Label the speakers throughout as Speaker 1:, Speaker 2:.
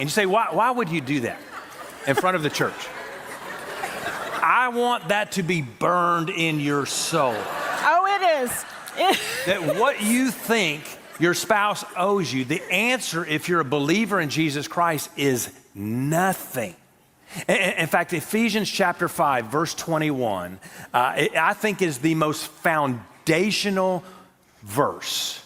Speaker 1: And you say, why would you do that in front of the church? I want that to be burned in your soul.
Speaker 2: Oh, it is.
Speaker 1: That what you think your spouse owes you, the answer, if you're a believer in Jesus Christ, is nothing. In fact, Ephesians chapter 5, verse 21, I think is the most foundational verse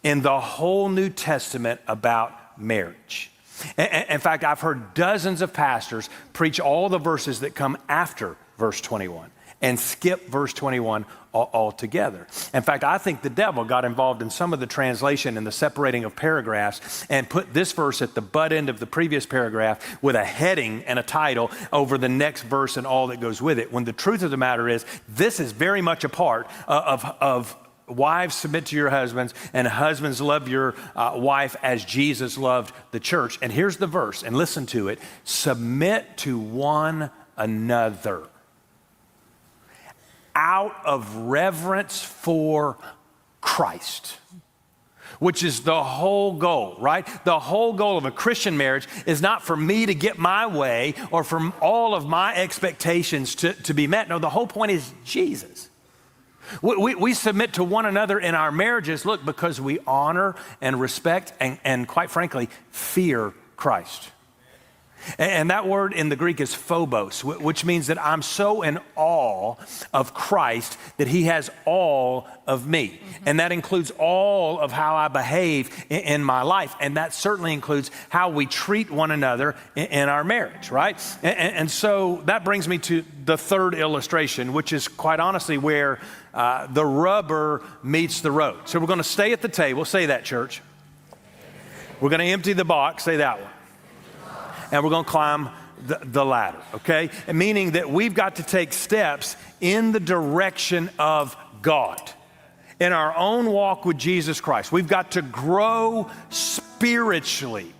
Speaker 1: in the whole New Testament about marriage. In fact, I've heard dozens of pastors preach all the verses that come after verse 21 and skip verse 21 altogether. In fact, I think the devil got involved in some of the translation and the separating of paragraphs and put this verse at the butt end of the previous paragraph with a heading and a title over the next verse and all that goes with it. When the truth of the matter is, this is very much a part of wives, submit to your husbands, and husbands, love your wife as Jesus loved the church. And here's the verse, and listen to it. Submit to one another out of reverence for Christ, which is the whole goal, right? The whole goal of a Christian marriage is not for me to get my way or for all of my expectations to be met. No, the whole point is Jesus. We submit to one another in our marriages, look, because we honor and respect and quite frankly, fear Christ. And that word in the Greek is phobos, which means that I'm so in awe of Christ that he has all of me. Mm-hmm. And that includes all of how I behave in my life. And that certainly includes how we treat one another in our marriage, right? And so that brings me to the third illustration, which is quite honestly where the rubber meets the road. So we're going to stay at the table. Say that, church. We're going to empty the box. Say that one. And we're going to climb the ladder, okay? Meaning that we've got to take steps in the direction of God in our own walk with Jesus Christ. We've got to grow spiritually.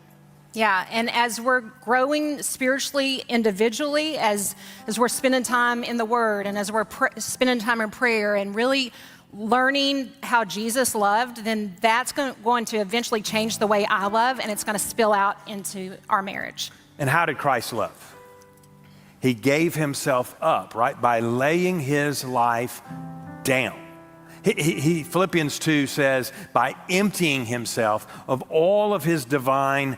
Speaker 2: Yeah, and as we're growing spiritually, individually, as we're spending time in the Word and as we're spending time in prayer and really learning how Jesus loved, then that's going to eventually change the way I love, and it's going to spill out into our marriage.
Speaker 1: And how did Christ love? He gave himself up, right? By laying his life down. Philippians 2 says, by emptying himself of all of his divine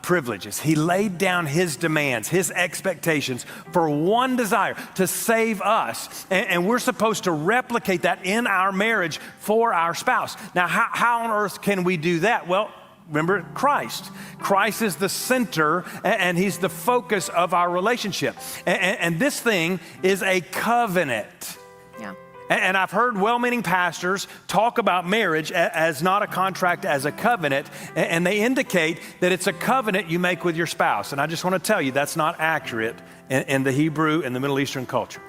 Speaker 1: privileges, he laid down his demands, his expectations for one desire, to save us. And we're supposed to replicate that in our marriage for our spouse. Now, how on earth can we do that? Well, remember Christ. Christ is the center and he's the focus of our relationship. And this thing is a covenant.
Speaker 2: Yeah.
Speaker 1: And I've heard well-meaning pastors talk about marriage as not a contract, as a covenant, and they indicate that it's a covenant you make with your spouse. And I just want to tell you that's not accurate in the Hebrew and the Middle Eastern culture.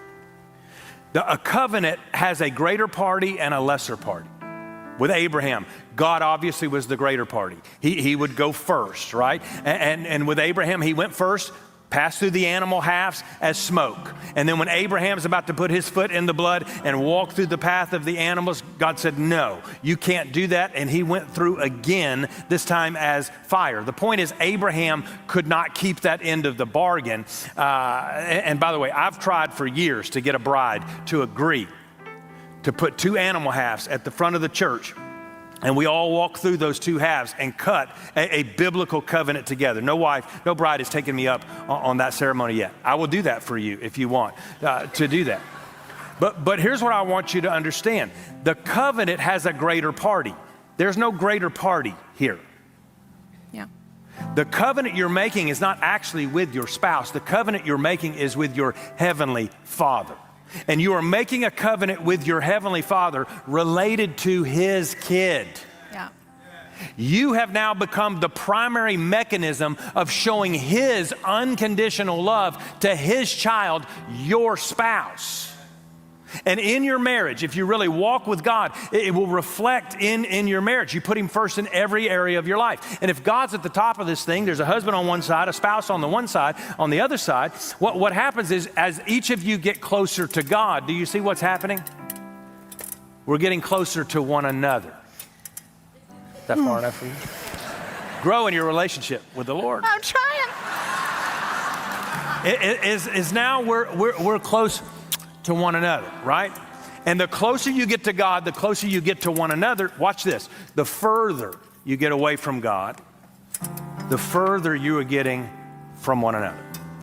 Speaker 1: A covenant has a greater party and a lesser party. With Abraham, God obviously was the greater party. He would go first, right? And with Abraham, he went first, passed through the animal halves as smoke. And then when Abraham's about to put his foot in the blood and walk through the path of the animals, God said, no, you can't do that. And he went through again, this time as fire. The point is, Abraham could not keep that end of the bargain. And by the way, I've tried for years to get a bride to agree to put two animal halves at the front of the church, and we all walk through those two halves and cut a biblical covenant together. No wife, no bride has taken me up on that ceremony yet. I will do that for you if you want to do that. But here's what I want you to understand. The covenant has a greater party. There's no greater party here.
Speaker 2: Yeah.
Speaker 1: The covenant you're making is not actually with your spouse. The covenant you're making is with your heavenly Father. And you are making a covenant with your heavenly Father related to his kid.
Speaker 2: Yeah.
Speaker 1: You have now become the primary mechanism of showing his unconditional love to his child, your spouse. And in your marriage, if you really walk with God, it will reflect in your marriage. You put him first in every area of your life. And if God's at the top of this thing, there's a husband on one side, a spouse on the one side, on the other side, what happens is as each of you get closer to God, do you see what's happening? We're getting closer to one another. Is that far enough for you? Grow in your relationship with the Lord.
Speaker 2: I'm trying.
Speaker 1: is now we're close to one another, right? And the closer you get to God, the closer you get to one another. Watch this. The further you get away from God, the further you are getting from one another.